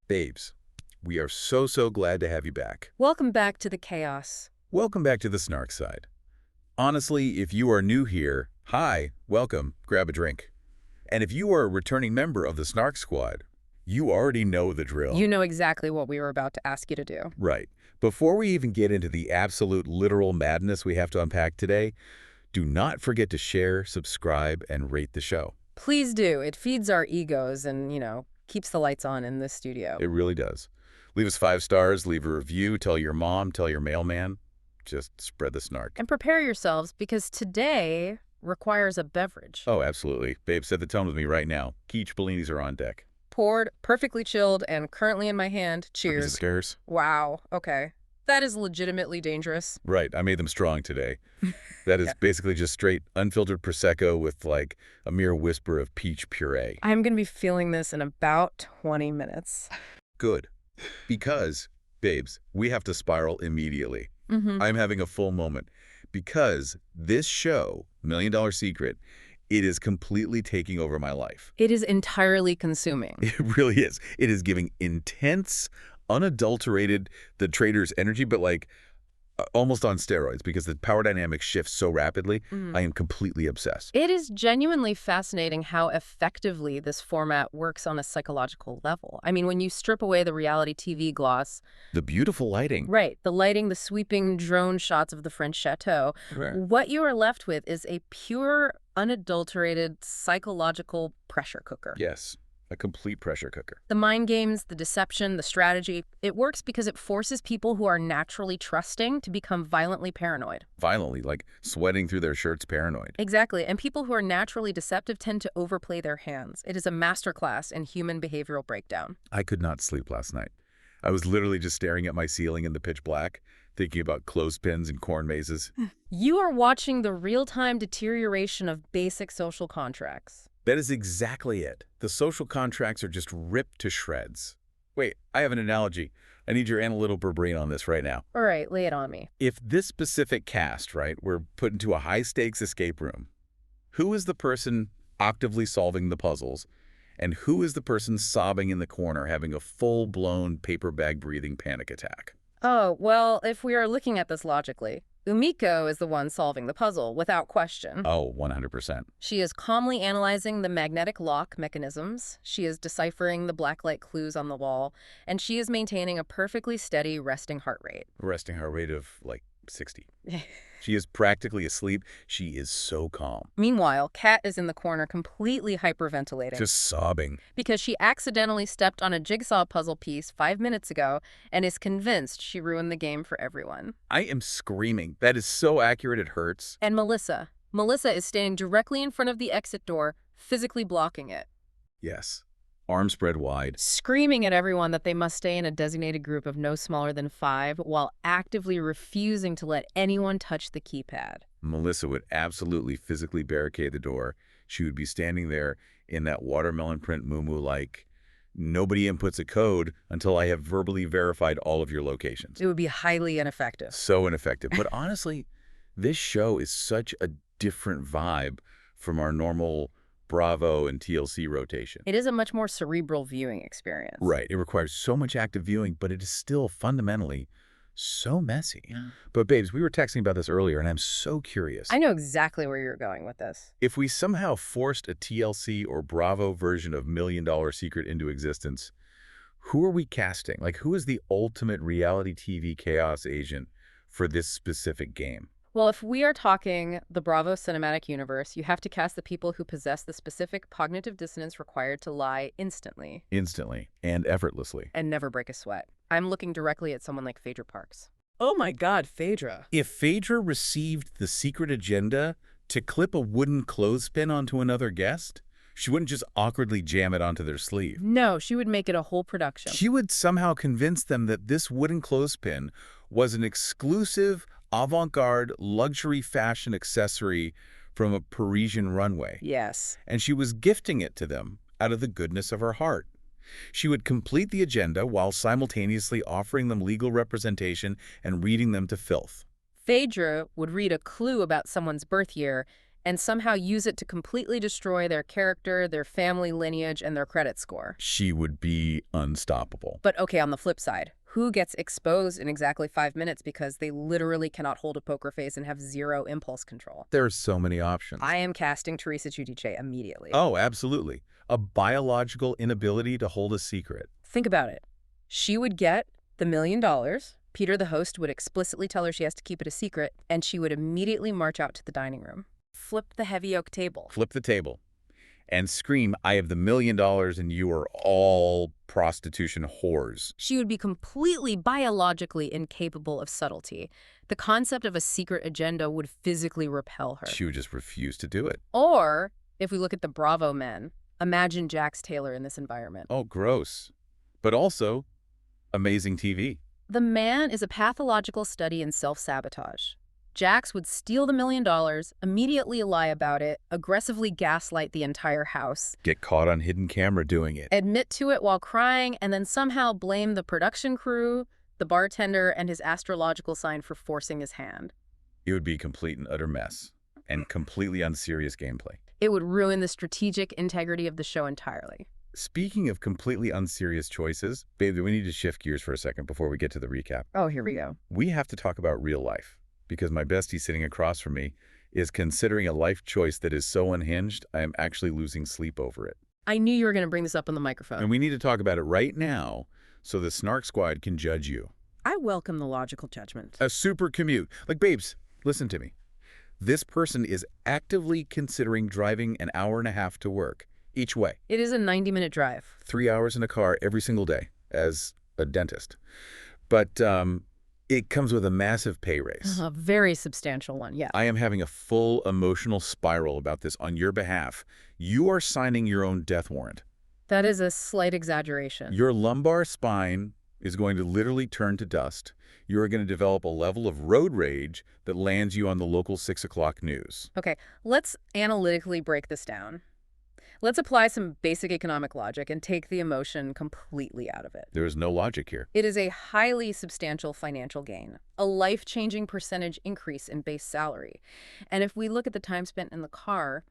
Babes, we are so glad to have you back. Welcome back to the chaos. Welcome back to the Snark side. Honestly, if you are new here, hi, welcome, grab a drink. And if you are a returning member of the Snark squad, you already know the drill. You know exactly what we were about to ask you to do. Right. Before we even get into the absolute literal madness we have to unpack today, do not forget to share, subscribe, and rate the show. Please do. It feeds our egos and, keeps the lights on in this studio. It really does. Leave us 5 stars, leave a review, tell your mom, tell your mailman. Just spread the snark. And prepare yourselves because today requires a beverage. Oh, absolutely. Babe, set the tone with me right now. Keach Bellinis are on deck. Poured, perfectly chilled, and currently in my hand. Cheers. Scares. Wow. Okay. That is legitimately dangerous. Right. I made them strong today. That is Yeah. basically just straight unfiltered Prosecco with like a mere whisper of peach puree. I'm going to be feeling this in about 20 minutes. Good. Because, babes, we have to spiral immediately. Mm-hmm. I'm having a full moment. Because this show, $1 Million Secret, it is completely taking over my life. It is entirely consuming. It really is. It is giving intense, unadulterated, the trader's energy, but like almost on steroids because the power dynamic shifts so rapidly. I am completely obsessed. It is genuinely fascinating how effectively this format works on a psychological level. I mean, when you strip away the reality TV gloss. The beautiful lighting. Right. The lighting, the sweeping drone shots of the French chateau. Right. What you are left with is a pure, unadulterated psychological pressure cooker. Yes. A complete pressure cooker. The mind games, the deception, the strategy, it works because it forces people who are naturally trusting to become violently paranoid. Violently, like sweating through their shirts paranoid. Exactly. And people who are naturally deceptive tend to overplay their hands. It is a masterclass in human behavioral breakdown. I could not sleep last night. I was literally just staring at my ceiling in the pitch black, thinking about clothespins and corn mazes. You are watching the real-time deterioration of basic social contracts. That is exactly it. The social contracts are just ripped to shreds. Wait, I have an analogy. I need your analytical brain on this right now. All right, lay it on me. If this specific cast, right, were put into a high-stakes escape room, who is the person actively solving the puzzles, and who is the person sobbing in the corner having a full-blown paper bag breathing panic attack? Oh, well, if we are looking at this logically, Umeko is the one solving the puzzle, without question. Oh, 100%. She is calmly analyzing the magnetic lock mechanisms, she is deciphering the blacklight clues on the wall, and she is maintaining a perfectly steady resting heart rate. Resting heart rate of, like, 60. She is practically asleep. She is so calm. Meanwhile, Kat is in the corner completely hyperventilating. Just sobbing. Because she accidentally stepped on a jigsaw puzzle piece 5 minutes ago and is convinced she ruined the game for everyone. I am screaming. That is so accurate it hurts. And Melissa. Melissa is standing directly in front of the exit door, physically blocking it. Yes. Arms spread wide. Screaming at everyone that they must stay in a designated group of no smaller than 5 while actively refusing to let anyone touch the keypad. Melissa would absolutely physically barricade the door. She would be standing there in that watermelon print muumuu like, nobody inputs a code until I have verbally verified all of your locations. It would be highly ineffective. So ineffective. But honestly, this show is such a different vibe from our normal Bravo and TLC rotation. It is a much more cerebral viewing experience. Right. It requires so much active viewing, but it is still fundamentally so messy. Yeah. But babes, we were texting about this earlier, and I'm so curious. I know exactly where you're going with this. If we somehow forced a TLC or Bravo version of $1 Million Secret into existence, who are we casting? Like, who is the ultimate reality TV chaos agent for this specific game? Well, if we are talking the Bravo cinematic universe, you have to cast the people who possess the specific cognitive dissonance required to lie instantly. Instantly and effortlessly. And never break a sweat. I'm looking directly at someone like Phaedra Parks. Oh my God, Phaedra. If Phaedra received the secret agenda to clip a wooden clothespin onto another guest, she wouldn't just awkwardly jam it onto their sleeve. No, she would make it a whole production. She would somehow convince them that this wooden clothespin was an exclusive, avant-garde, luxury fashion accessory from a Parisian runway. Yes. And she was gifting it to them out of the goodness of her heart. She would complete the agenda while simultaneously offering them legal representation and reading them to filth. Phaedra would read a clue about someone's birth year and somehow use it to completely destroy their character, their family lineage, and their credit score. She would be unstoppable. But okay, on the flip side, who gets exposed in exactly 5 minutes because they literally cannot hold a poker face and have zero impulse control? There are so many options. I am casting Teresa Giudice immediately. Oh, absolutely. A biological inability to hold a secret. Think about it. She would get the $1 million. Peter, the host, would explicitly tell her she has to keep it a secret, and she would immediately march out to the dining room, flip the heavy oak table. Flip the table and scream, I have the $1 million and you are all prostitution whores. She would be completely biologically incapable of subtlety. The concept of a secret agenda would physically repel her. She would just refuse to do it. Or, if we look at the Bravo men, imagine Jax Taylor in this environment. Oh, gross. But also, amazing TV. The man is a pathological study in self-sabotage. Jax would steal the $1 million, immediately lie about it, aggressively gaslight the entire house, Get caught on hidden camera doing it. admit to it while crying, and then somehow blame the production crew, the bartender, and his astrological sign for forcing his hand. It would be a complete and utter mess and completely unserious gameplay. It would ruin the strategic integrity of the show entirely. Speaking of completely unserious choices, babe, we need to shift gears for a second before we get to the recap. Oh, here we go. We have to talk about real life because my bestie sitting across from me is considering a life choice that is so unhinged, I am actually losing sleep over it. I knew you were going to bring this up on the microphone. And we need to talk about it right now so the Snark Squad can judge you. I welcome the logical judgment. A super commute. Like, babes, listen to me. This person is actively considering driving an hour and a half to work each way. It is a 90-minute drive. 3 hours in a car every single day as a dentist. But it comes with a massive pay raise. A very substantial one, yeah. I am having a full emotional spiral about this on your behalf. You are signing your own death warrant. That is a slight exaggeration. Your lumbar spine is going to literally turn to dust. You are going to develop a level of road rage that lands you on the local 6 o'clock news. Okay, let's analytically break this down. Let's apply some basic economic logic and take the emotion completely out of it. There is no logic here. It is a highly substantial financial gain, a life-changing percentage increase in base salary. And if we look at the time spent in the car,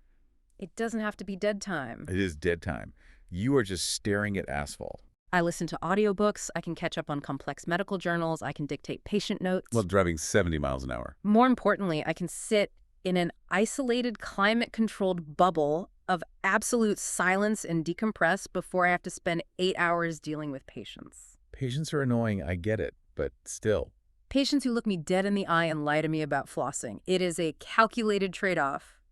it doesn't have to be dead time. It is dead time. You are just staring at asphalt. I listen to audiobooks, I can catch up on complex medical journals, I can dictate patient notes. Well, driving 70 miles an hour. More importantly, I can sit in an isolated, climate-controlled bubble of absolute silence and decompress before I have to spend 8 hours dealing with patients. Patients are annoying, I get it, but still. Patients who look me dead in the eye and lie to me about flossing. It is a calculated trade-off.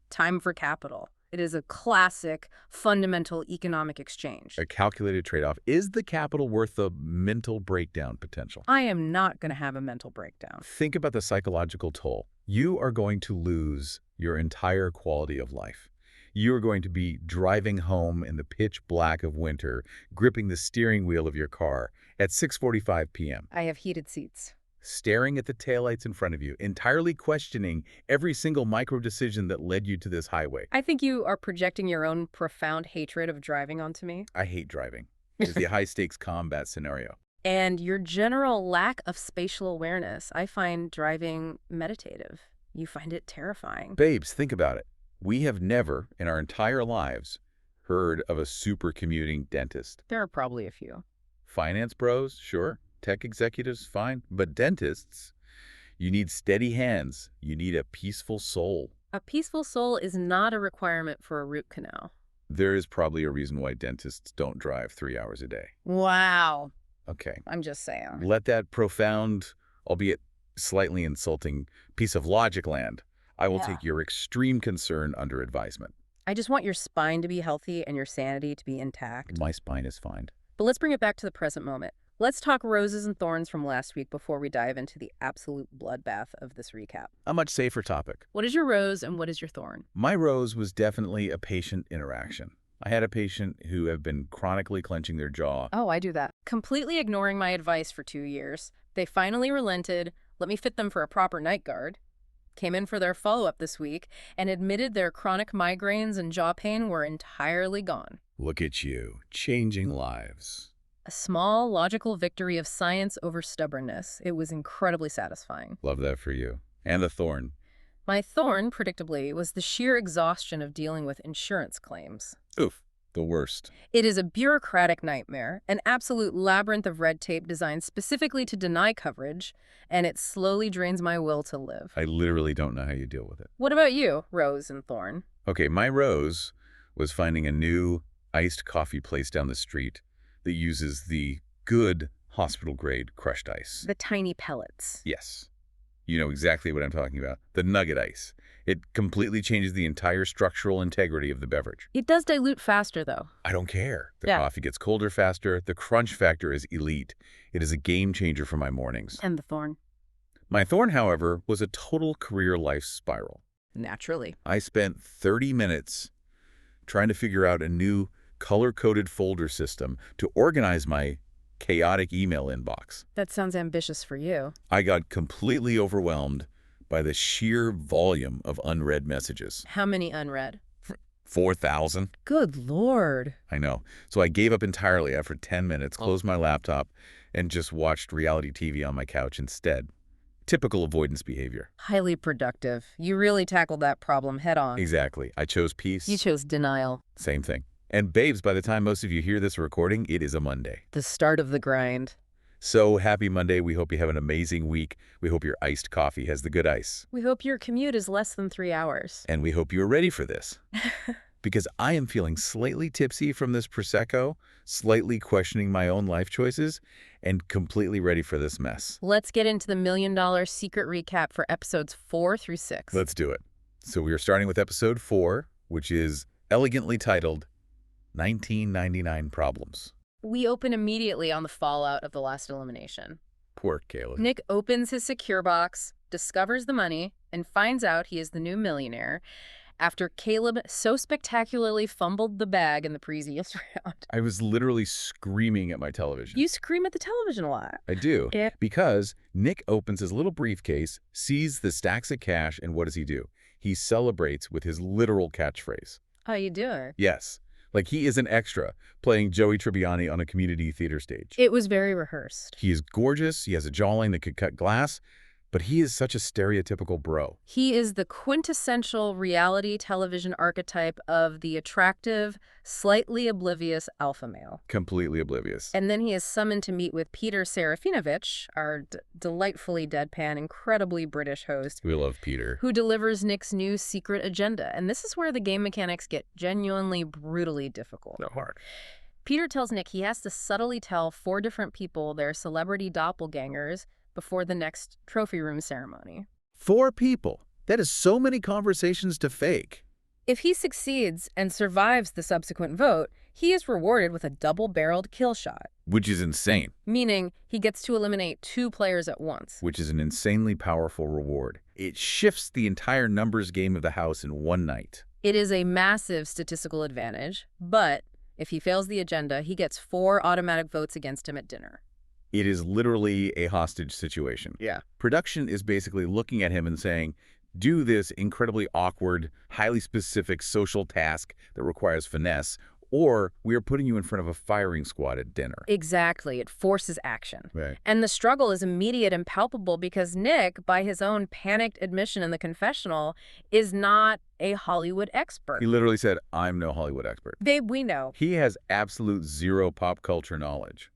Time for capital. It is a classic, fundamental economic exchange. A calculated trade-off. Is the capital worth the mental breakdown potential? I am not going to have a mental breakdown. Think about the psychological toll. You are going to lose your entire quality of life. You are going to be driving home in the pitch black of winter, gripping the steering wheel of your car at 6:45 p.m. I have heated seats. Staring at the taillights in front of you, entirely questioning every single micro decision that led you to this highway. I think you are projecting your own profound hatred of driving onto me. I hate driving. It's the high-stakes combat scenario. And your general lack of spatial awareness. I find driving meditative. You find it terrifying. Babes, think about it. We have never, in our entire lives, heard of a super commuting dentist. There are probably a few. Finance bros, sure. Tech executives, fine. But dentists, you need steady hands. You need a peaceful soul. A peaceful soul is not a requirement for a root canal. There is probably a reason why dentists don't drive 3 hours a day. Wow. Okay. I'm just saying. Let that profound, albeit slightly insulting, piece of logic land. I will take your extreme concern under advisement. I just want your spine to be healthy and your sanity to be intact. My spine is fine. But let's bring it back to the present moment. Let's talk roses and thorns from last week before we dive into the absolute bloodbath of this recap. A much safer topic. What is your rose and what is your thorn? My rose was definitely a patient interaction. I had a patient who have been chronically clenching their jaw. Oh, I do that. Completely ignoring my advice for 2 years. They finally relented, let me fit them for a proper night guard, came in for their follow-up this week, and admitted their chronic migraines and jaw pain were entirely gone. Look at you, changing lives. A small, logical victory of science over stubbornness. It was incredibly satisfying. Love that for you. And the thorn. My thorn, predictably, was the sheer exhaustion of dealing with insurance claims. Oof, the worst. It is a bureaucratic nightmare, an absolute labyrinth of red tape designed specifically to deny coverage, and it slowly drains my will to live. I literally don't know how you deal with it. What about you, Rose and Thorn? Okay, my rose was finding a new iced coffee place down the street that uses the good hospital-grade crushed ice. The tiny pellets. Yes. You know exactly what I'm talking about. The nugget ice. It completely changes the entire structural integrity of the beverage. It does dilute faster, though. I don't care. The Yeah. coffee gets colder faster. The crunch factor is elite. It is a game changer for my mornings. And the thorn. My thorn, however, was a total career life spiral. Naturally. I spent 30 minutes trying to figure out a new color-coded folder system to organize my chaotic email inbox. That sounds ambitious for you. I got completely overwhelmed by the sheer volume of unread messages. How many unread? 4,000? Good Lord. I know. So I gave up entirely after 10 minutes, closed my laptop, and just watched reality TV on my couch instead. Typical avoidance behavior. Highly productive. You really tackled that problem head on. Exactly. I chose peace. You chose denial. Same thing. And babes, by the time most of you hear this recording, it is a Monday. The start of the grind. So happy Monday. We hope you have an amazing week. We hope your iced coffee has the good ice. We hope your commute is less than 3 hours. And we hope you are ready for this. Because I am feeling slightly tipsy from this Prosecco, slightly questioning my own life choices, and completely ready for this mess. Let's get into the $1 million secret recap for episodes 4 through 6. Let's do it. So we are starting with episode 4, which is elegantly titled 1999 Problems. We open immediately on the fallout of the last elimination. Poor Caleb. Nick opens his secure box, discovers the money, and finds out he is the new millionaire after Caleb so spectacularly fumbled the bag in the previous round. I was literally screaming at my television. You scream at the television a lot. I do. Yeah. Because Nick opens his little briefcase, sees the stacks of cash, and what does he do? He celebrates with his literal catchphrase. How you doing? Yes. Like he is an extra, playing Joey Tribbiani on a community theater stage. It was very rehearsed. He is gorgeous, he has a jawline that could cut glass, but he is such a stereotypical bro. He is the quintessential reality television archetype of the attractive, slightly oblivious alpha male. Completely oblivious. And then he is summoned to meet with Peter Serafinovich, our delightfully deadpan, incredibly British host, We love Peter. who delivers Nick's new secret agenda. And this is where the game mechanics get genuinely, brutally difficult. No hard. Peter tells Nick he has to subtly tell 4 different people they're celebrity doppelgangers before the next trophy room ceremony. 4 people. That is so many conversations to fake. If he succeeds and survives the subsequent vote, he is rewarded with a double-barreled kill shot, Which is insane. meaning he gets to eliminate 2 players at once. Which is an insanely powerful reward. It shifts the entire numbers game of the house in one night. It is a massive statistical advantage, but if he fails the agenda, he gets 4 automatic votes against him at dinner. It is literally a hostage situation. Yeah. Production is basically looking at him and saying, do this incredibly awkward, highly specific social task that requires finesse, or we are putting you in front of a firing squad at dinner. Exactly. It forces action. Right. And the struggle is immediate and palpable because Nick, by his own panicked admission in the confessional, is not a Hollywood expert. He literally said, I'm no Hollywood expert. Babe, we know. He has absolute zero pop culture knowledge,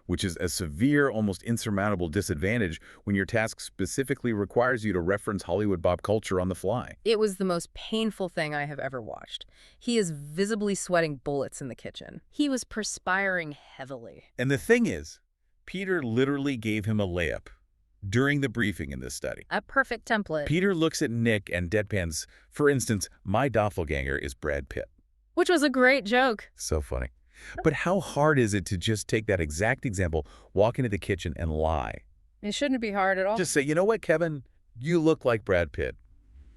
which is a severe, almost insurmountable disadvantage when your task specifically requires you to reference Hollywood pop culture on the fly. It was the most painful thing I have ever watched. He is visibly sweating bullets in the kitchen. He was perspiring heavily. And the thing is, Peter literally gave him a layup during the briefing in this study. A perfect template. Peter looks at Nick and deadpans, for instance, my doppelganger is Brad Pitt. Which was a great joke. So funny. But how hard is it to just take that exact example, walk into the kitchen and lie? It shouldn't be hard at all. Just say, you know what, Kevin? You look like Brad Pitt.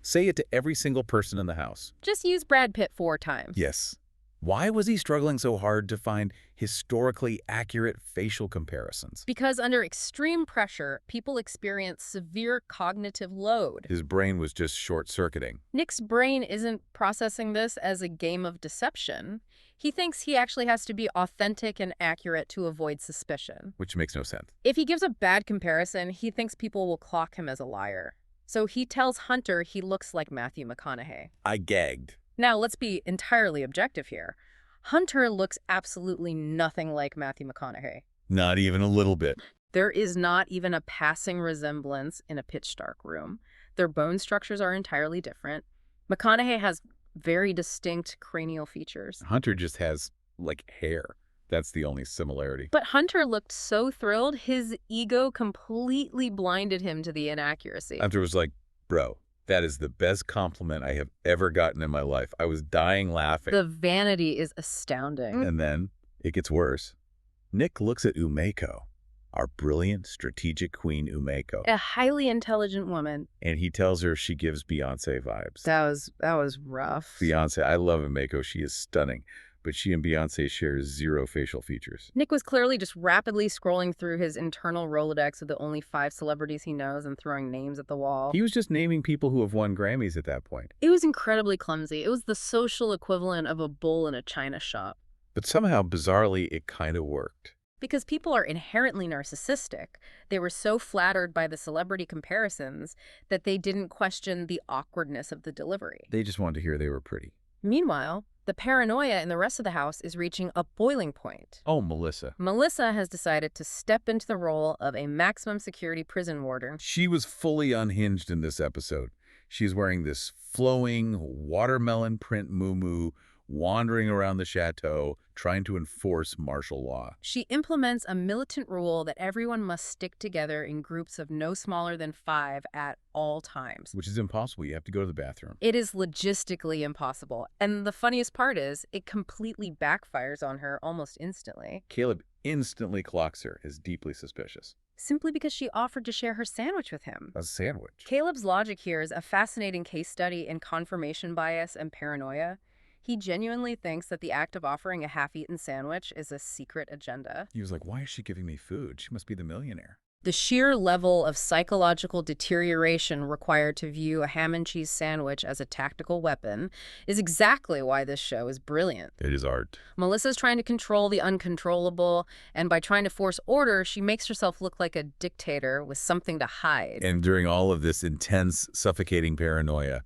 Say it to every single person in the house. Just use Brad Pitt 4 times. Yes. Why was he struggling so hard to find historically accurate facial comparisons? Because under extreme pressure, people experience severe cognitive load. His brain was just short-circuiting. Nick's brain isn't processing this as a game of deception. He thinks he actually has to be authentic and accurate to avoid suspicion. Which makes no sense. If he gives a bad comparison, he thinks people will clock him as a liar. So he tells Hunter he looks like Matthew McConaughey. I gagged. Now, let's be entirely objective here. Hunter looks absolutely nothing like Matthew McConaughey. Not even a little bit. There is not even a passing resemblance in a pitch dark room. Their bone structures are entirely different. McConaughey has very distinct cranial features. Hunter just has, like, hair. That's the only similarity. But Hunter looked so thrilled, his ego completely blinded him to the inaccuracy. Hunter was like, bro, that is the best compliment I have ever gotten in my life. I was dying laughing. The vanity is astounding. And then it gets worse. Nick looks at Umeko, our brilliant strategic queen Umeko. A highly intelligent woman. And he tells her she gives Beyoncé vibes. That was rough. Beyoncé, I love Umeko. She is stunning. But she and Beyoncé share zero facial features. Nick was clearly just rapidly scrolling through his internal Rolodex of the only 5 celebrities he knows and throwing names at the wall. He was just naming people who have won Grammys at that point. It was incredibly clumsy. It was the social equivalent of a bull in a china shop. But somehow, bizarrely, it kind of worked. Because people are inherently narcissistic. They were so flattered by the celebrity comparisons that they didn't question the awkwardness of the delivery. They just wanted to hear they were pretty. Meanwhile, the paranoia in the rest of the house is reaching a boiling point. Oh, Melissa. Melissa has decided to step into the role of a maximum security prison warden. She was fully unhinged in this episode. She's wearing this flowing watermelon print muumuu, wandering around the chateau, trying to enforce martial law. She implements a militant rule that everyone must stick together in groups of no smaller than 5 at all times. Which is impossible. You have to go to the bathroom. It is logistically impossible. And the funniest part is, it completely backfires on her almost instantly. Caleb instantly clocks her as deeply suspicious. Simply because she offered to share her sandwich with him. A sandwich. Caleb's logic here is a fascinating case study in confirmation bias and paranoia. He genuinely thinks that the act of offering a half-eaten sandwich is a secret agenda. He was like, why is she giving me food? She must be the millionaire. The sheer level of psychological deterioration required to view a ham and cheese sandwich as a tactical weapon is exactly why this show is brilliant. It is art. Melissa's trying to control the uncontrollable, and by trying to force order, she makes herself look like a dictator with something to hide. And during all of this intense, suffocating paranoia,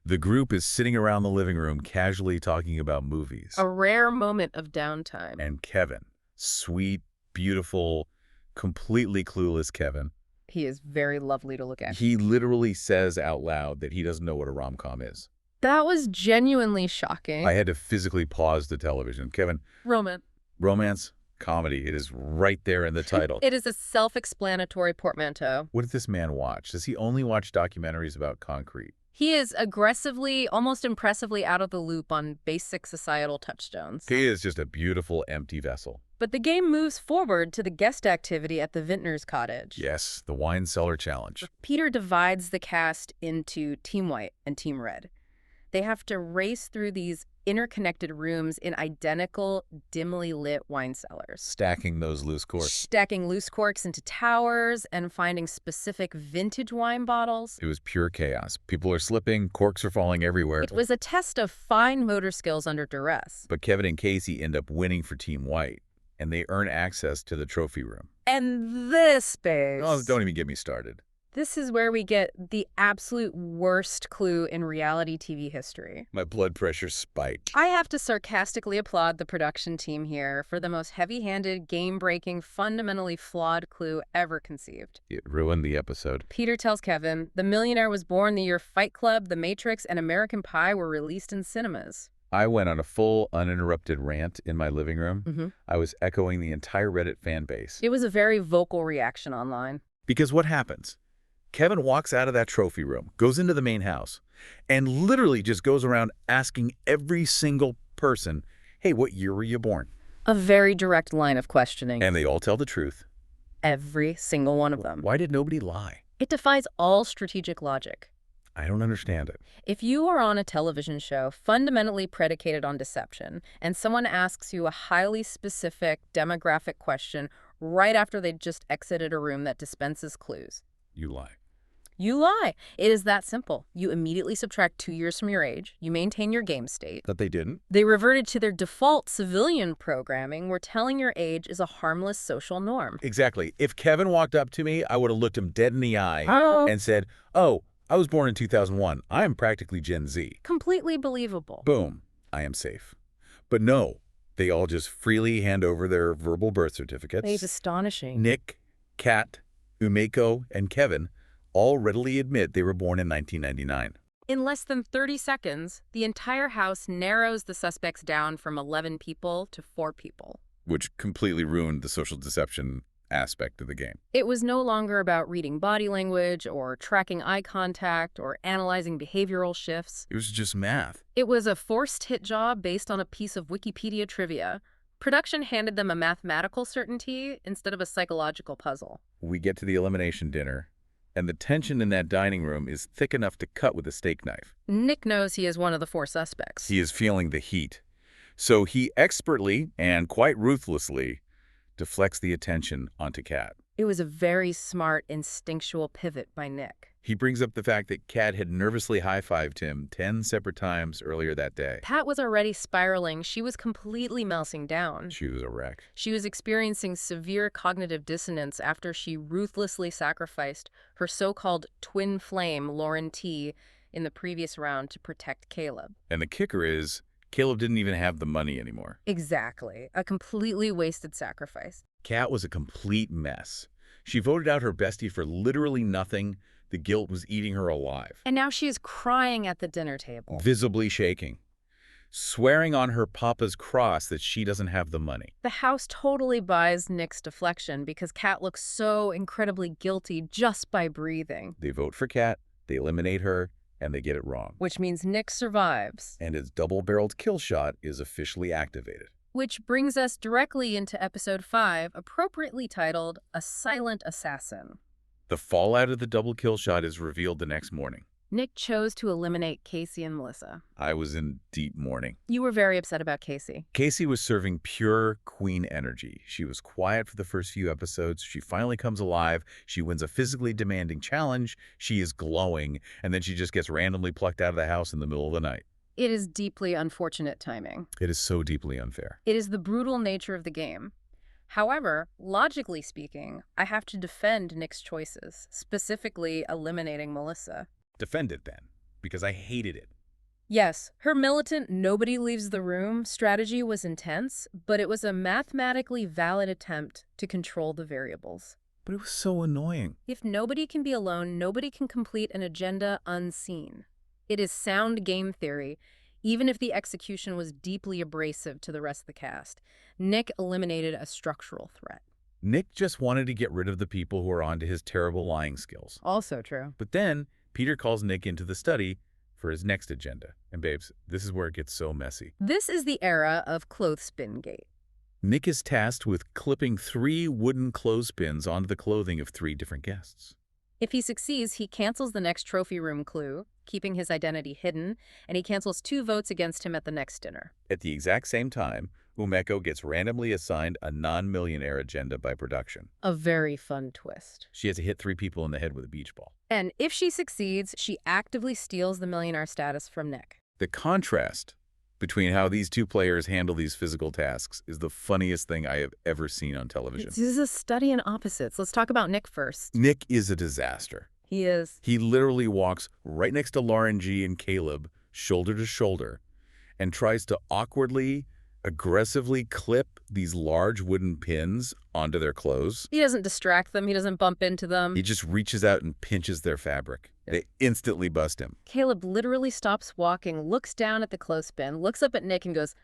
the group is sitting around the living room casually talking about movies. A rare moment of downtime. And Kevin, sweet, beautiful, completely clueless Kevin. He is very lovely to look at. He literally says out loud that he doesn't know what a rom-com is. That was genuinely shocking. I had to physically pause the television. Kevin. Romance, comedy. It is right there in the title. It is a self-explanatory portmanteau. What did this man watch? Does he only watch documentaries about concrete? He is aggressively, almost impressively out of the loop on basic societal touchstones. He is just a beautiful, empty vessel. But the game moves forward to the guest activity at the vintner's cottage. Yes, the wine cellar challenge. Peter divides the cast into Team White and Team Red. They have to race through these interconnected rooms in identical, dimly lit wine cellars. Stacking those loose corks. Stacking loose corks into towers and finding specific vintage wine bottles. It was pure chaos. People are slipping, corks are falling everywhere. It was a test of fine motor skills under duress. But Kevin and Casey end up winning for Team White, and they earn access to the trophy room. And this space. Oh, don't even get me started. This is where we get the absolute worst clue in reality TV history. My blood pressure spiked. I have to sarcastically applaud the production team here for the most heavy-handed, game-breaking, fundamentally flawed clue ever conceived. It ruined the episode. Peter tells Kevin, the millionaire was born the year Fight Club, The Matrix, and American Pie were released in cinemas. I went on a full, uninterrupted rant in my living room. I was echoing the entire Reddit fan base. It was a very vocal reaction online. Because what happens? Kevin walks out of that trophy room, goes into the main house, and literally just goes around asking every single person, hey, what year were you born? A very direct line of questioning. And they all tell the truth. Every single one of them. Why did nobody lie? It defies all strategic logic. I don't understand it. If you are on a television show fundamentally predicated on deception, and someone asks you a highly specific demographic question right after they just exited a room that dispenses clues, you lie. You lie. It is that simple. You immediately subtract 2 years from your age. You maintain your game state. That they didn't? They reverted to their default civilian programming where telling your age is a harmless social norm. Exactly. If Kevin walked up to me, I would have looked him dead in the eye and said, oh, I was born in 2001. I am practically Gen Z. Completely believable. Boom. I am safe. But no, they all just freely hand over their verbal birth certificates. It's astonishing. Nick, Kat, Umeko, and Kevin all readily admit they were born in 1999. In less than 30 seconds, the entire house narrows the suspects down from 11 people to 4 people. Which completely ruined the social deception aspect of the game. It was no longer about reading body language or tracking eye contact or analyzing behavioral shifts. It was just math. It was a forced hit job based on a piece of Wikipedia trivia. Production handed them a mathematical certainty instead of a psychological puzzle. We get to the elimination dinner, and the tension in that dining room is thick enough to cut with a steak knife. Nick knows he is one of the 4 suspects. He is feeling the heat. So he expertly and quite ruthlessly deflects the attention onto Kat. It was a very smart, instinctual pivot by Nick. He brings up the fact that Kat had nervously high-fived him 10 separate times earlier that day. Pat was already spiraling. She was completely melting down. She was a wreck. She was experiencing severe cognitive dissonance after she ruthlessly sacrificed her so-called twin flame, Lauren T., in the previous round to protect Caleb. And the kicker is, Caleb didn't even have the money anymore. Exactly. A completely wasted sacrifice. Kat was a complete mess. She voted out her bestie for literally nothing. The guilt was eating her alive. And now she is crying at the dinner table. Visibly shaking. Swearing on her papa's cross that she doesn't have the money. The house totally buys Nick's deflection because Kat looks so incredibly guilty just by breathing. They vote for Kat, they eliminate her, and they get it wrong. Which means Nick survives. And his double-barreled kill shot is officially activated. Which brings us directly into episode 5, appropriately titled A Silent Assassin. The fallout of the double kill shot is revealed the next morning. Nick chose to eliminate Casey and Melissa. I was in deep mourning. You were very upset about Casey. Casey was serving pure queen energy. She was quiet for the first few episodes. She finally comes alive. She wins a physically demanding challenge. She is glowing. And then she just gets randomly plucked out of the house in the middle of the night. It is deeply unfortunate timing. It is so deeply unfair. It is the brutal nature of the game. However, logically speaking, I have to defend Nick's choices, specifically eliminating Melissa. Defend it then, because I hated it. Yes, her militant nobody leaves the room strategy was intense, but it was a mathematically valid attempt to control the variables. But it was so annoying. If nobody can be alone, nobody can complete an agenda unseen. It is sound game theory, even if the execution was deeply abrasive to the rest of the cast. Nick eliminated a structural threat. Nick just wanted to get rid of the people who are onto his terrible lying skills. Also true. But then Peter calls Nick into the study for his next agenda. And babes, this is where it gets so messy. This is the era of clothespin-gate. Nick is tasked with clipping 3 wooden clothespins onto the clothing of 3 different guests. If he succeeds, he cancels the next trophy room clue, keeping his identity hidden, and he cancels 2 votes against him at the next dinner. At the exact same time, Umeko gets randomly assigned a non-millionaire agenda by production. A very fun twist. She has to hit 3 people in the head with a beach ball. And if she succeeds, she actively steals the millionaire status from Nick. The contrast between how these 2 players handle these physical tasks is the funniest thing I have ever seen on television. This is a study in opposites. Let's talk about Nick first. Nick is a disaster. He is. He literally walks right next to Lauren G and Caleb, shoulder to shoulder, and tries to awkwardly, aggressively clip these large wooden pins onto their clothes. He doesn't distract them. He doesn't bump into them. He just reaches out and pinches their fabric. They instantly bust him. Caleb literally stops walking, looks down at the clothespin, looks up at Nick and goes,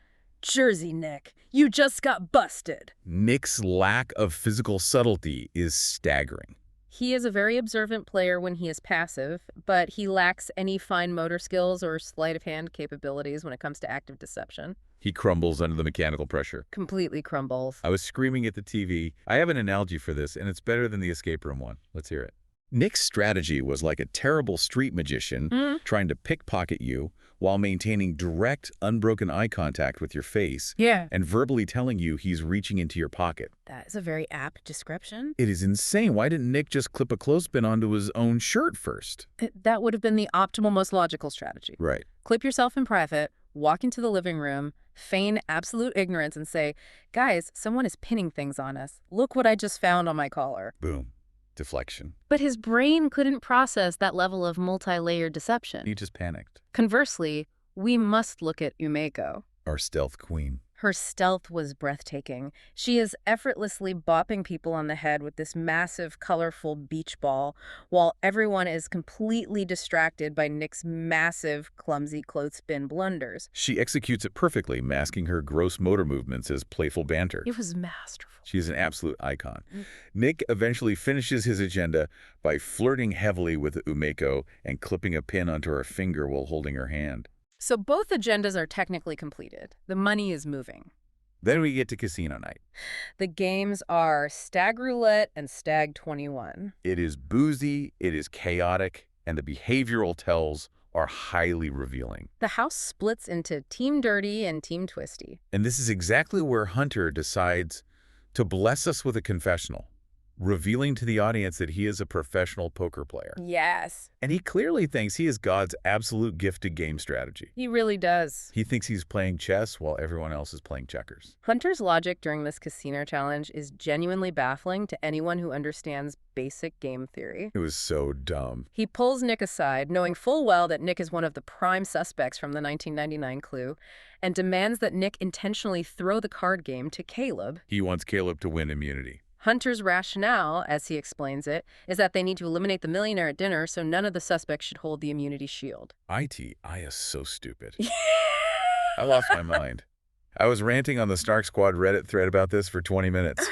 "Jersey, Nick, you just got busted." Nick's lack of physical subtlety is staggering. He is a very observant player when he is passive, but he lacks any fine motor skills or sleight of hand capabilities when it comes to active deception. He crumbles under the mechanical pressure. Completely crumbles. I was screaming at the TV. I have an analogy for this, and it's better than the escape room one. Let's hear it. Nick's strategy was like a terrible street magician trying to pickpocket you while maintaining direct, unbroken eye contact with your face and verbally telling you he's reaching into your pocket. That is a very apt description. It is insane. Why didn't Nick just clip a clothespin onto his own shirt first? That would have been the optimal, most logical strategy. Right. Clip yourself in private, walk into the living room, feign absolute ignorance and say, "Guys, someone is pinning things on us. Look what I just found on my collar." Boom. Deflection. But his brain couldn't process that level of multi-layered deception. He just panicked. Conversely, we must look at Umeko. Our stealth queen. Her stealth was breathtaking. She is effortlessly bopping people on the head with this massive, colorful beach ball, while everyone is completely distracted by Nick's massive, clumsy clothespin blunders. She executes it perfectly, masking her gross motor movements as playful banter. It was masterful. She's an absolute icon. Nick eventually finishes his agenda by flirting heavily with Umeko and clipping a pin onto her finger while holding her hand. So both agendas are technically completed. The money is moving. Then we get to casino night. The games are Stag Roulette and Stag 21. It is boozy, it is chaotic, and the behavioral tells are highly revealing. The house splits into Team Dirty and Team Twisty. And this is exactly where Hunter decides to bless us with a confessional, revealing to the audience that he is a professional poker player. Yes. And he clearly thinks he is God's absolute gift to game strategy. He really does. He thinks he's playing chess while everyone else is playing checkers. Hunter's logic during this casino challenge is genuinely baffling to anyone who understands basic game theory. It was so dumb. He pulls Nick aside, knowing full well that Nick is one of the prime suspects from the 1999 clue, and demands that Nick intentionally throw the card game to Caleb. He wants Caleb to win immunity. Hunter's rationale, as he explains it, is that they need to eliminate the millionaire at dinner so none of the suspects should hold the immunity shield. I is so stupid. I lost my mind. I was ranting on the Snark Squad Reddit thread about this for 20 minutes.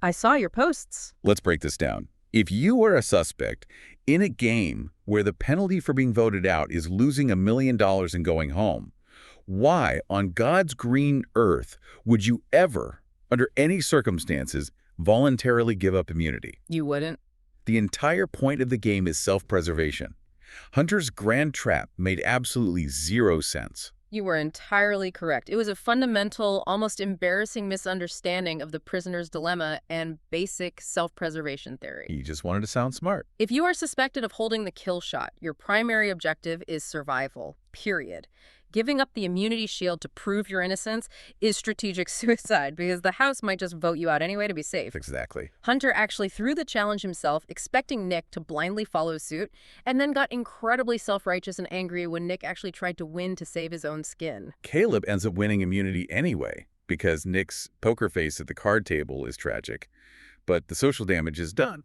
I saw your posts. Let's break this down. If you were a suspect in a game where the penalty for being voted out is losing $1 million and going home, why on God's green earth would you ever, under any circumstances, voluntarily give up immunity? You wouldn't? The entire point of the game is self-preservation. Hunter's grand trap made absolutely zero sense. You were entirely correct. It was a fundamental, almost embarrassing misunderstanding of the prisoner's dilemma and basic self-preservation theory. He just wanted to sound smart. If you are suspected of holding the kill shot, your primary objective is survival, period. Giving up the immunity shield to prove your innocence is strategic suicide because the house might just vote you out anyway to be safe. Exactly. Hunter actually threw the challenge himself, expecting Nick to blindly follow suit, and then got incredibly self-righteous and angry when Nick actually tried to win to save his own skin. Caleb ends up winning immunity anyway because Nick's poker face at the card table is tragic, but the social damage is done.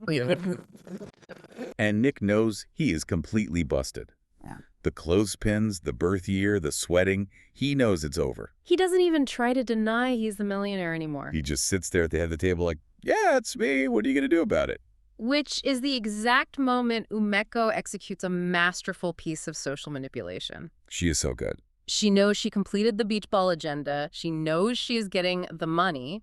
And Nick knows he is completely busted. Yeah. The clothespins, the birth year, the sweating, he knows it's over. He doesn't even try to deny he's the millionaire anymore. He just sits there at the head of the table like, yeah, it's me. What are you going to do about it? Which is the exact moment Umeko executes a masterful piece of social manipulation. She is so good. She knows she completed the beach ball agenda. She knows she is getting the money.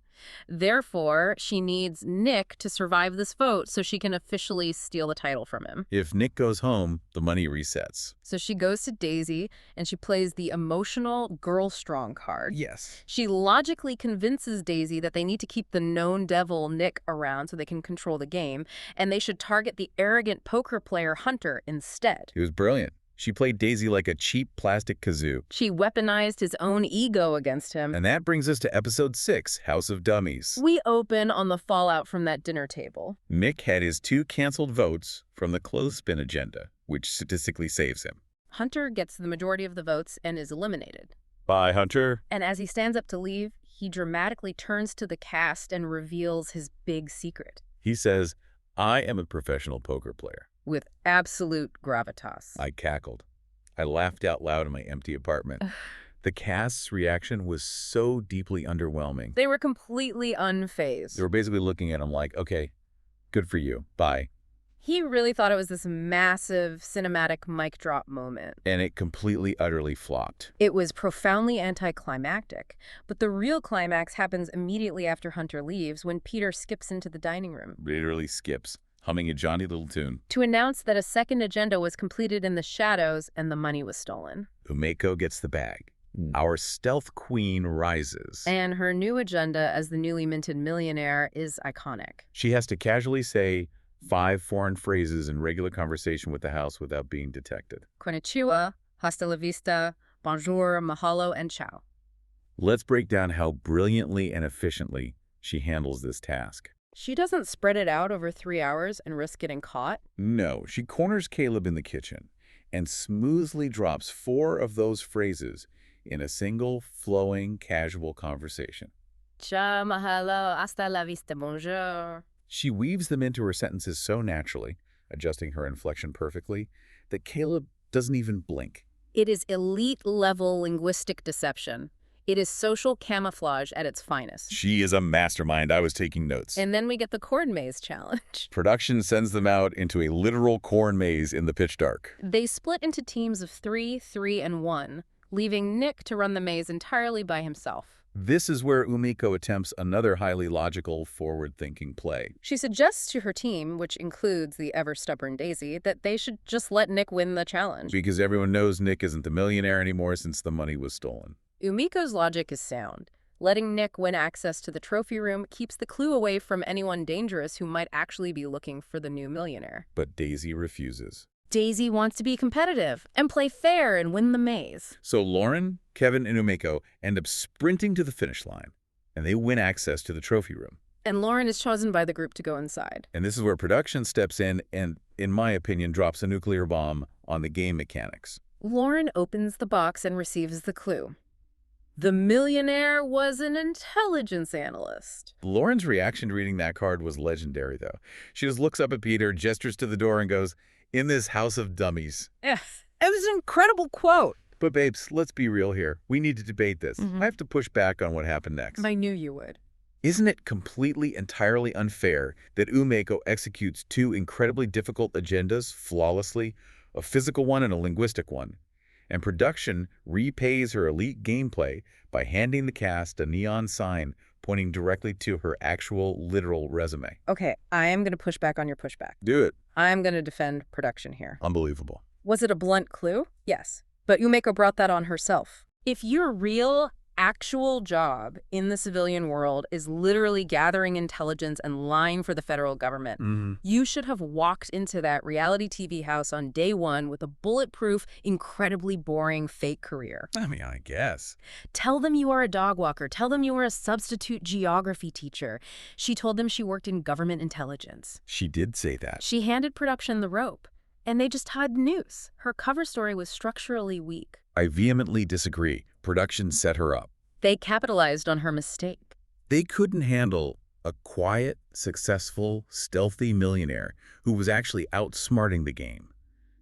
Therefore, she needs Nick to survive this vote so she can officially steal the title from him. If Nick goes home, the money resets. So she goes to Daisy and she plays the emotional girl strong card. Yes. She logically convinces Daisy that they need to keep the known devil Nick around so they can control the game, and they should target the arrogant poker player Hunter instead. It was brilliant. She played Daisy like a cheap plastic kazoo. She weaponized his own ego against him. And that brings us to episode 6, House of Dummies. We open on the fallout from that dinner table. Mick had his 2 canceled votes from the clothespin agenda, which statistically saves him. Hunter gets the majority of the votes and is eliminated. Bye, Hunter. And as he stands up to leave, he dramatically turns to the cast and reveals his big secret. He says, I am a professional poker player. With absolute gravitas. I cackled. I laughed out loud in my empty apartment. The cast's reaction was so deeply underwhelming. They were completely unfazed. They were basically looking at him like, okay, good for you. Bye. He really thought it was this massive cinematic mic drop moment. And it completely, utterly flopped. It was profoundly anticlimactic, but the real climax happens immediately after Hunter leaves when Peter skips into the dining room. Literally skips, humming a Johnny Little tune. To announce that a second agenda was completed in the shadows and the money was stolen. Umeko gets the bag. Our stealth queen rises. And her new agenda as the newly minted millionaire is iconic. She has to casually say 5 foreign phrases in regular conversation with the house without being detected. Konnichiwa, hasta la vista, bonjour, mahalo, and ciao. Let's break down how brilliantly and efficiently she handles this task. She doesn't spread it out over 3 hours and risk getting caught. No, she corners Caleb in the kitchen and smoothly drops 4 of those phrases in a single, flowing, casual conversation. Ciao, mahalo, hasta la vista, bonjour. She weaves them into her sentences so naturally, adjusting her inflection perfectly, that Caleb doesn't even blink. It is elite-level linguistic deception. It is social camouflage at its finest. She is a mastermind. I was taking notes. And then we get the corn maze challenge. Production sends them out into a literal corn maze in the pitch dark. They split into teams of 3, 3, and 1, leaving Nick to run the maze entirely by himself. This is where Umeko attempts another highly logical, forward-thinking play. She suggests to her team, which includes the ever-stubborn Daisy, that they should just let Nick win the challenge. Because everyone knows Nick isn't the millionaire anymore since the money was stolen. Umeko's logic is sound. Letting Nick win access to the trophy room keeps the clue away from anyone dangerous who might actually be looking for the new millionaire. But Daisy refuses. Daisy wants to be competitive and play fair and win the maze. So Lauren, Kevin, and Umeko end up sprinting to the finish line, and they win access to the trophy room. And Lauren is chosen by the group to go inside. And this is where production steps in and, in my opinion, drops a nuclear bomb on the game mechanics. Lauren opens the box and receives the clue. The millionaire was an intelligence analyst. Lauren's reaction to reading that card was legendary, though. She just looks up at Peter, gestures to the door, and goes, "In this house of dummies." Yeah, it was an incredible quote. But babes, let's be real here. We need to debate this. I have to push back on what happened next. I knew you would. Isn't it completely, entirely unfair that Umeko executes 2 incredibly difficult agendas flawlessly, a physical one and a linguistic one, and production repays her elite gameplay by handing the cast a neon sign pointing directly to her actual, literal resume? Okay, I am going to push back on your pushback. Do it. I'm going to defend production here. Unbelievable. Was it a blunt clue? Yes. But Umeko brought that on herself. If your real, actual job in the civilian world is literally gathering intelligence and lying for the federal government, you should have walked into that reality TV house on day 1 with a bulletproof, incredibly boring fake career. I mean, I guess. Tell them you are a dog walker. Tell them you are a substitute geography teacher. She told them she worked in government intelligence. She did say that. She handed production the rope, and they just tied the noose. Her cover story was structurally weak. I vehemently disagree. Production set her up. They capitalized on her mistake. They couldn't handle a quiet, successful, stealthy millionaire who was actually outsmarting the game.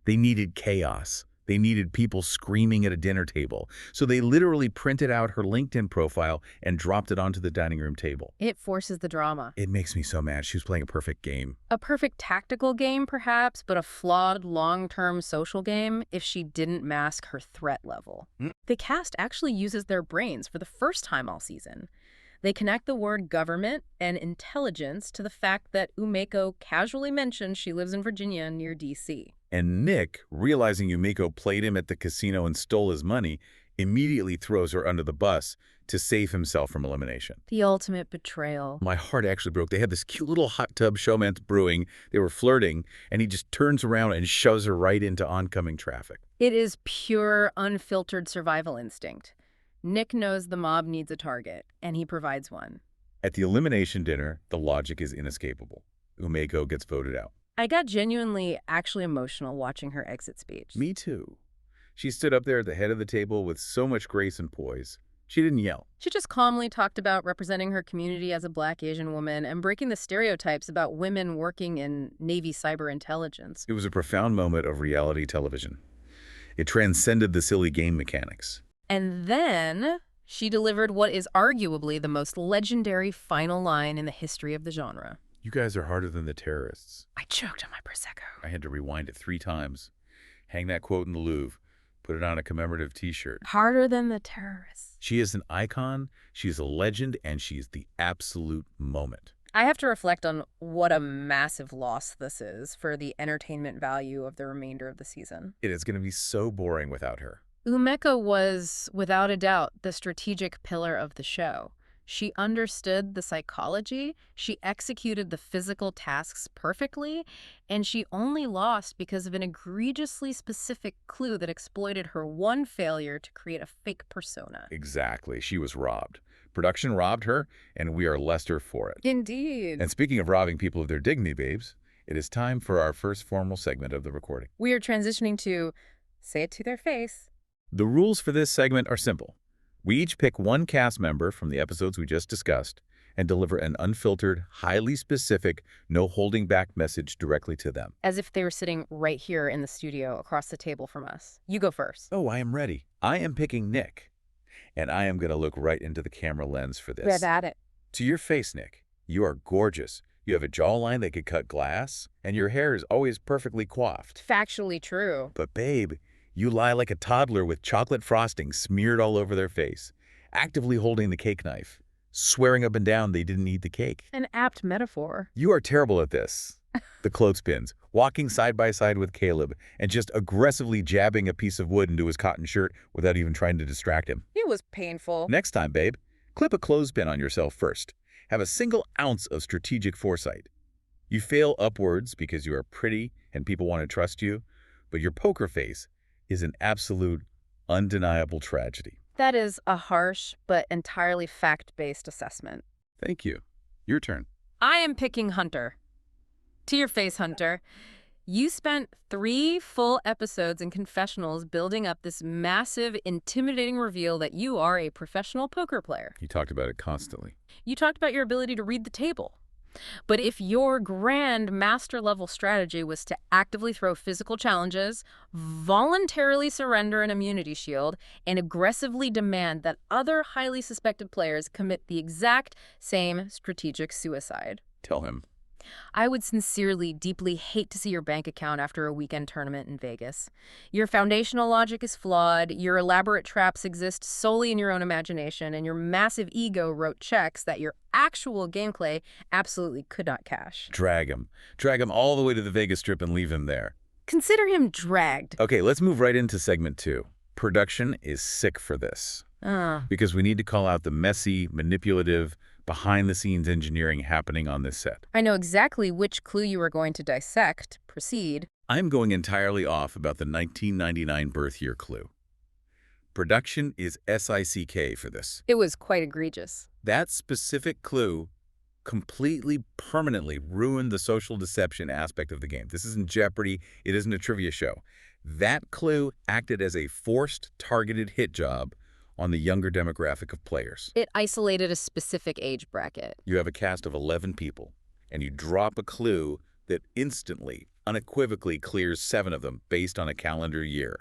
They needed chaos. They needed people screaming at a dinner table. So they literally printed out her LinkedIn profile and dropped it onto the dining room table. It forces the drama. It makes me so mad. She was playing a perfect game. A perfect tactical game, perhaps, but a flawed long-term social game if she didn't mask her threat level. The cast actually uses their brains for the first time all season. They connect the word government and intelligence to the fact that Umeko casually mentioned she lives in Virginia near D.C. And Nick, realizing Umeko played him at the casino and stole his money, immediately throws her under the bus to save himself from elimination. The ultimate betrayal. My heart actually broke. They had this cute little hot tub showmance brewing. They were flirting, and he just turns around and shoves her right into oncoming traffic. It is pure, unfiltered survival instinct. Nick knows the mob needs a target, and he provides one. At the elimination dinner, the logic is inescapable. Umeko gets voted out. I got genuinely, actually emotional watching her exit speech. Me too. She stood up there at the head of the table with so much grace and poise. She didn't yell. She just calmly talked about representing her community as a Black Asian woman and breaking the stereotypes about women working in Navy cyber intelligence. It was a profound moment of reality television. It transcended the silly game mechanics. And then she delivered what is arguably the most legendary final line in the history of the genre. You guys are harder than the terrorists. I choked on my Prosecco. I had to rewind it 3 times. Hang that quote in the Louvre. Put it on a commemorative T-shirt. Harder than the terrorists. She is an icon, she's a legend, and she's the absolute moment. I have to reflect on what a massive loss this is for the entertainment value of the remainder of the season. It is going to be so boring without her. Umeko was, without a doubt, the strategic pillar of the show. She understood the psychology, she executed the physical tasks perfectly, and she only lost because of an egregiously specific clue that exploited her one failure to create a fake persona. Exactly. She was robbed. Production robbed her, and we are Lester for it. Indeed. And speaking of robbing people of their dignity, babes, it is time for our first formal segment of the recording. We are transitioning to say it to their face. The rules for this segment are simple. We each pick one cast member from the episodes we just discussed and deliver an unfiltered, highly specific, no-holding-back message directly to them. As if they were sitting right here in the studio across the table from us. You go first. Oh, I am ready. I am picking Nick, and I am going to look right into the camera lens for this. Have at it. To your face, Nick, you are gorgeous. You have a jawline that could cut glass, and your hair is always perfectly coiffed. Factually true. But babe, you lie like a toddler with chocolate frosting smeared all over their face, actively holding the cake knife, swearing up and down they didn't eat the cake. An apt metaphor. You are terrible at this. The clothespins, walking side by side with Caleb, and just aggressively jabbing a piece of wood into his cotton shirt without even trying to distract him. It was painful. Next time, babe, clip a clothespin on yourself first. Have a single ounce of strategic foresight. You fail upwards because you are pretty and people want to trust you, but your poker face is an absolute, undeniable tragedy. That is a harsh but entirely fact-based assessment. Thank you. Your turn. I am picking Hunter. To your face, Hunter. You spent 3 full episodes in confessionals building up this massive, intimidating reveal that you are a professional poker player. You talked about it constantly. You talked about your ability to read the table. But if your grand master-level strategy was to actively throw physical challenges, voluntarily surrender an immunity shield, and aggressively demand that other highly suspected players commit the exact same strategic suicide, Tell him. I would sincerely, deeply hate to see your bank account after a weekend tournament in Vegas. Your foundational logic is flawed, your elaborate traps exist solely in your own imagination, and your massive ego wrote checks that your actual gameplay absolutely could not cash. Drag him. Drag him all the way to the Vegas Strip and leave him there. Consider him dragged. Okay, let's move right into segment 2. Production is sick for this. Because we need to call out the messy, manipulative, behind-the-scenes engineering happening on this set. I know exactly which clue you are going to dissect. Proceed. I'm going entirely off about the 1999 birth year clue. Production is SICK for this. It was quite egregious. That specific clue completely, permanently ruined the social deception aspect of the game. This isn't Jeopardy. It isn't a trivia show. That clue acted as a forced, targeted hit job on the younger demographic of players. It isolated a specific age bracket. You have a cast of 11 people, and you drop a clue that instantly, unequivocally clears 7 of them based on a calendar year.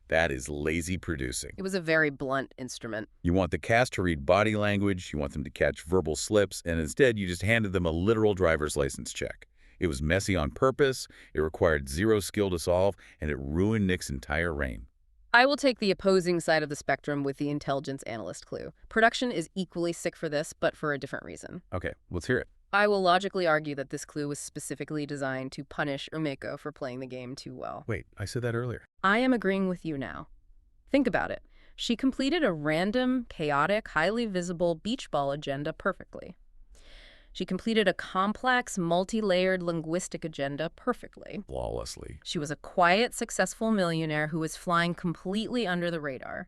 That is lazy producing. It was a very blunt instrument. You want the cast to read body language, you want them to catch verbal slips, and instead you just handed them a literal driver's license check. It was messy on purpose, it required 0 skill to solve, and it ruined Nick's entire reign. I will take the opposing side of the spectrum with the intelligence analyst clue. Production is equally sick for this, but for a different reason. Okay, let's hear it. I will logically argue that this clue was specifically designed to punish Umeko for playing the game too well. Wait, I said that earlier. I am agreeing with you now. Think about it. She completed a random, chaotic, highly visible beach ball agenda perfectly. She completed a complex, multi-layered linguistic agenda perfectly. Flawlessly. She was a quiet, successful millionaire who was flying completely under the radar.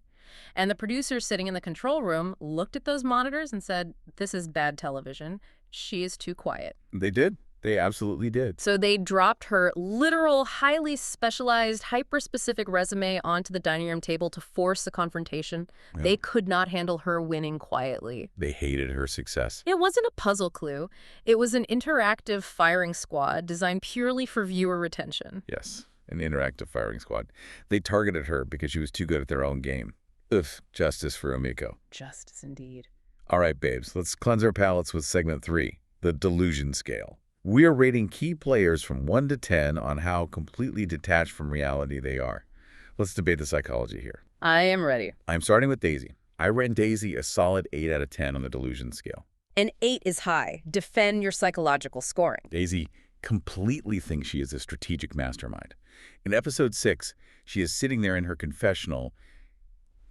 And the producers sitting in the control room looked at those monitors and said, this is bad television. She is too quiet. They did. They absolutely did. So they dropped her literal, highly specialized, hyper-specific resume onto the dining room table to force a confrontation. Yeah. They could not handle her winning quietly. They hated her success. It wasn't a puzzle clue. It was an interactive firing squad designed purely for viewer retention. Yes, an interactive firing squad. They targeted her because she was too good at their own game. Ugh, justice for Umeko. Justice indeed. All right, babes, let's cleanse our palates with segment 3, the delusion scale. We are rating key players from 1 to 10 on how completely detached from reality they are. Let's debate the psychology here. I am ready. I'm starting with Daisy. I ran Daisy a solid 8 out of 10 on the delusion scale. An 8 is high. Defend your psychological scoring. Daisy completely thinks she is a strategic mastermind. In episode 6, she is sitting there in her confessional,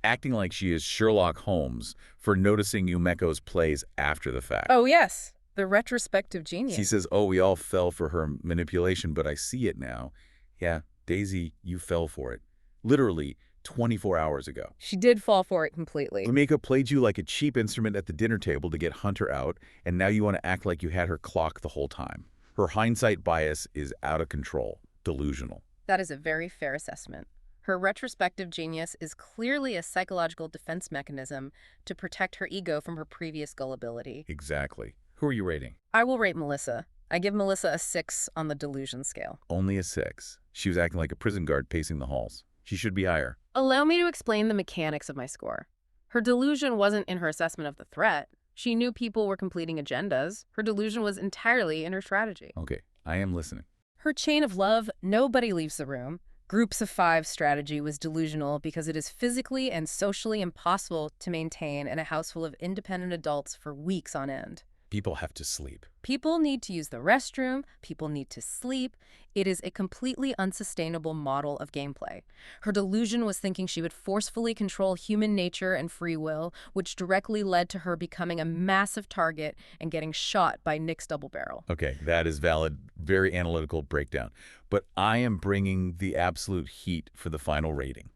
acting like she is Sherlock Holmes for noticing Umeko's plays after the fact. Oh, yes. The retrospective genius. She says, oh, we all fell for her manipulation, but I see it now. Yeah, Daisy, you fell for it. literally 24 hours ago. She did fall for it completely. Umeko played you like a cheap instrument at the dinner table to get Hunter out, and now you want to act like you had her clock the whole time. Her hindsight bias is out of control, delusional. That is a very fair assessment. Her retrospective genius is clearly a psychological defense mechanism to protect her ego from her previous gullibility. Exactly. Who are you rating? I will rate Melissa. I give Melissa a 6 on the delusion scale. Only a 6. She was acting like a prison guard pacing the halls. She should be higher. Allow me to explain the mechanics of my score. Her delusion wasn't in her assessment of the threat. She knew people were completing agendas. Her delusion was entirely in her strategy. Okay, I am listening. Her chain of love, nobody leaves the room. Groups of 5 strategy was delusional because it is physically and socially impossible to maintain in a house full of independent adults for weeks on end. People have to sleep. People need to use the restroom. People need to sleep. It is a completely unsustainable model of gameplay. Her delusion was thinking she would forcefully control human nature and free will, which directly led to her becoming a massive target and getting shot by Nick's double barrel. Okay, that is valid. Very analytical breakdown. But I am bringing the absolute heat for the final rating.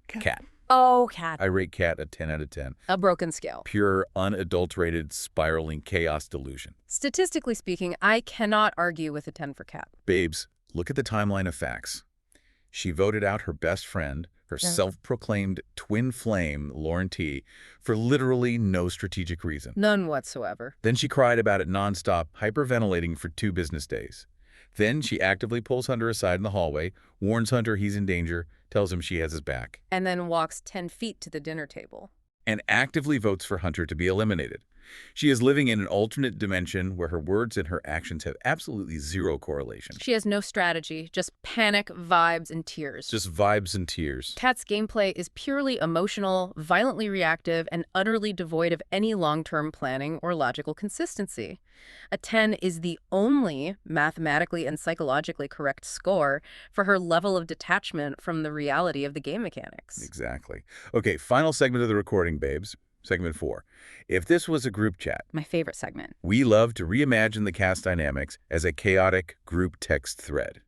Cat. Oh, Cat. I rate Cat a 10 out of 10. A broken scale. Pure, unadulterated, spiraling chaos delusion. Statistically speaking, I cannot argue with a 10 for Cat. Babes, look at the timeline of facts. She voted out her best friend, her self-proclaimed twin flame, Lauren T., for literally no strategic reason. None whatsoever. Then she cried about it nonstop, hyperventilating for 2 business days. Then she actively pulls Hunter aside in the hallway, warns Hunter he's in danger, tells him she has his back, And then walks 10 feet to the dinner table. and actively votes for Hunter to be eliminated. She is living in an alternate dimension where her words and her actions have absolutely zero correlation. She has no strategy, just panic, vibes, and tears. Just vibes and tears. Cat's gameplay is purely emotional, violently reactive, and utterly devoid of any long-term planning or logical consistency. A 10 is the only mathematically and psychologically correct score for her level of detachment from the reality of the game mechanics. Exactly. Okay, final segment of the recording, babes. Segment 4. If this was a group chat, My favorite segment. we love to reimagine the cast dynamics as a chaotic group text thread.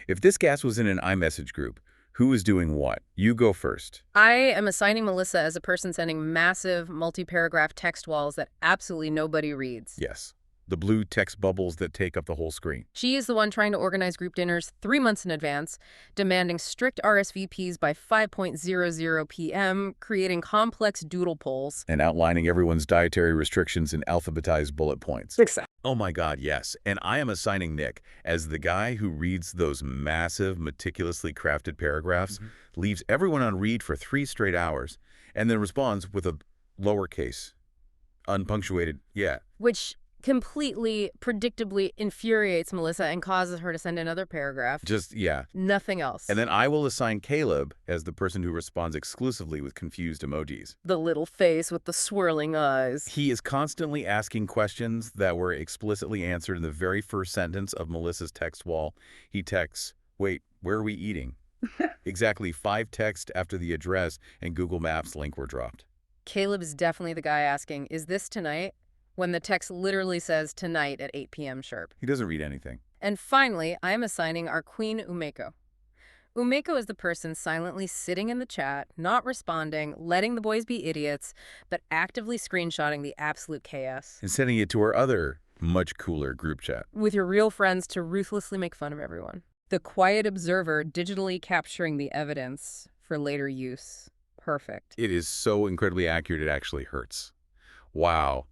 If this cast was in an iMessage group, who is doing what? You go first. I am assigning Melissa as a person sending massive, multi-paragraph text walls that absolutely nobody reads. Yes. The blue text bubbles that take up the whole screen. She is the one trying to organize group dinners 3 months in advance, demanding strict RSVPs by 5:00 p.m., creating complex doodle polls. And outlining everyone's dietary restrictions in alphabetized bullet points. Exactly. Oh my God, yes. And I am assigning Nick as the guy who reads those massive, meticulously crafted paragraphs, leaves everyone on read for 3 straight hours, and then responds with a lowercase, unpunctuated, yeah. Which completely, predictably infuriates Melissa and causes her to send another paragraph. Just, yeah. Nothing else. And then I will assign Caleb as the person who responds exclusively with confused emojis. The little face with the swirling eyes. He is constantly asking questions that were explicitly answered in the very first sentence of Melissa's text wall. He texts, wait, where are we eating? Exactly 5 texts after the address and Google Maps link were dropped. Caleb is definitely the guy asking, is this tonight? When the text literally says tonight at 8 p.m. sharp. He doesn't read anything. And finally, I am assigning our queen, Umeko. Umeko is the person silently sitting in the chat, not responding, letting the boys be idiots, but actively screenshotting the absolute chaos. And sending it to our other, much cooler group chat. With your real friends to ruthlessly make fun of everyone. The quiet observer digitally capturing the evidence for later use. Perfect. It is so incredibly accurate it actually hurts. Wow.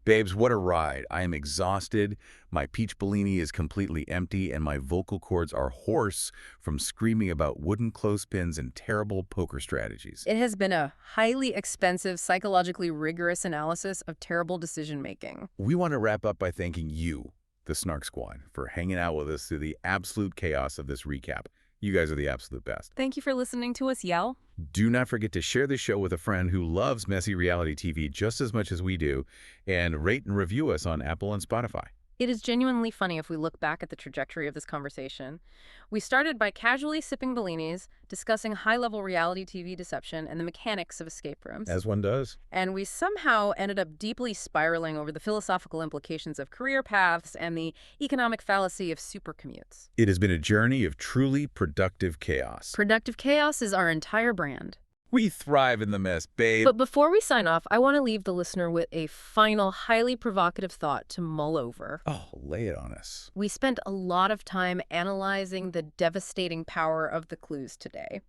Babes, what a ride. I am exhausted, my peach Bellini is completely empty, and my vocal cords are hoarse from screaming about wooden clothespins and terrible poker strategies. It has been a highly expensive, psychologically rigorous analysis of terrible decision-making. We want to wrap up by thanking you, the Snark Squad, for hanging out with us through the absolute chaos of this recap. You guys are the absolute best. Thank you for listening to us yell. Do not forget to share this show with a friend who loves messy reality TV just as much as we do, and rate and review us on Apple and Spotify. It is genuinely funny if we look back at the trajectory of this conversation. We started by casually sipping Bellinis, discussing high-level reality TV deception and the mechanics of escape rooms. As one does. And we somehow ended up deeply spiraling over the philosophical implications of career paths and the economic fallacy of supercommutes. It has been a journey of truly productive chaos. Productive chaos is our entire brand. We thrive in the mess, babe. But before we sign off, I want to leave the listener with a final, highly provocative thought to mull over. Oh, lay it on us. We spent a lot of time analyzing the devastating power of the clues today.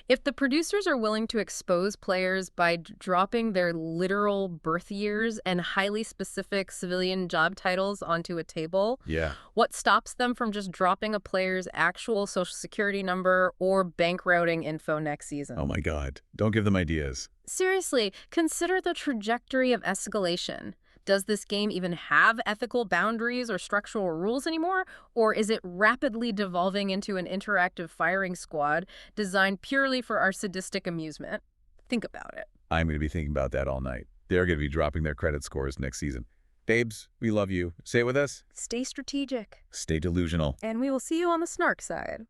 If the producers are willing to expose players by dropping their literal birth years and highly specific civilian job titles onto a table, Yeah. what stops them from just dropping a player's actual social security number or bank routing info next season? Oh my God. Don't give them ideas. Seriously, consider the trajectory of escalation. Does this game even have ethical boundaries or structural rules anymore? Or is it rapidly devolving into an interactive firing squad designed purely for our sadistic amusement? Think about it. I'm going to be thinking about that all night. They're going to be dropping their credit scores next season. Babes, we love you. Say it with us. Stay strategic. Stay delusional. And we will see you on the Snark side.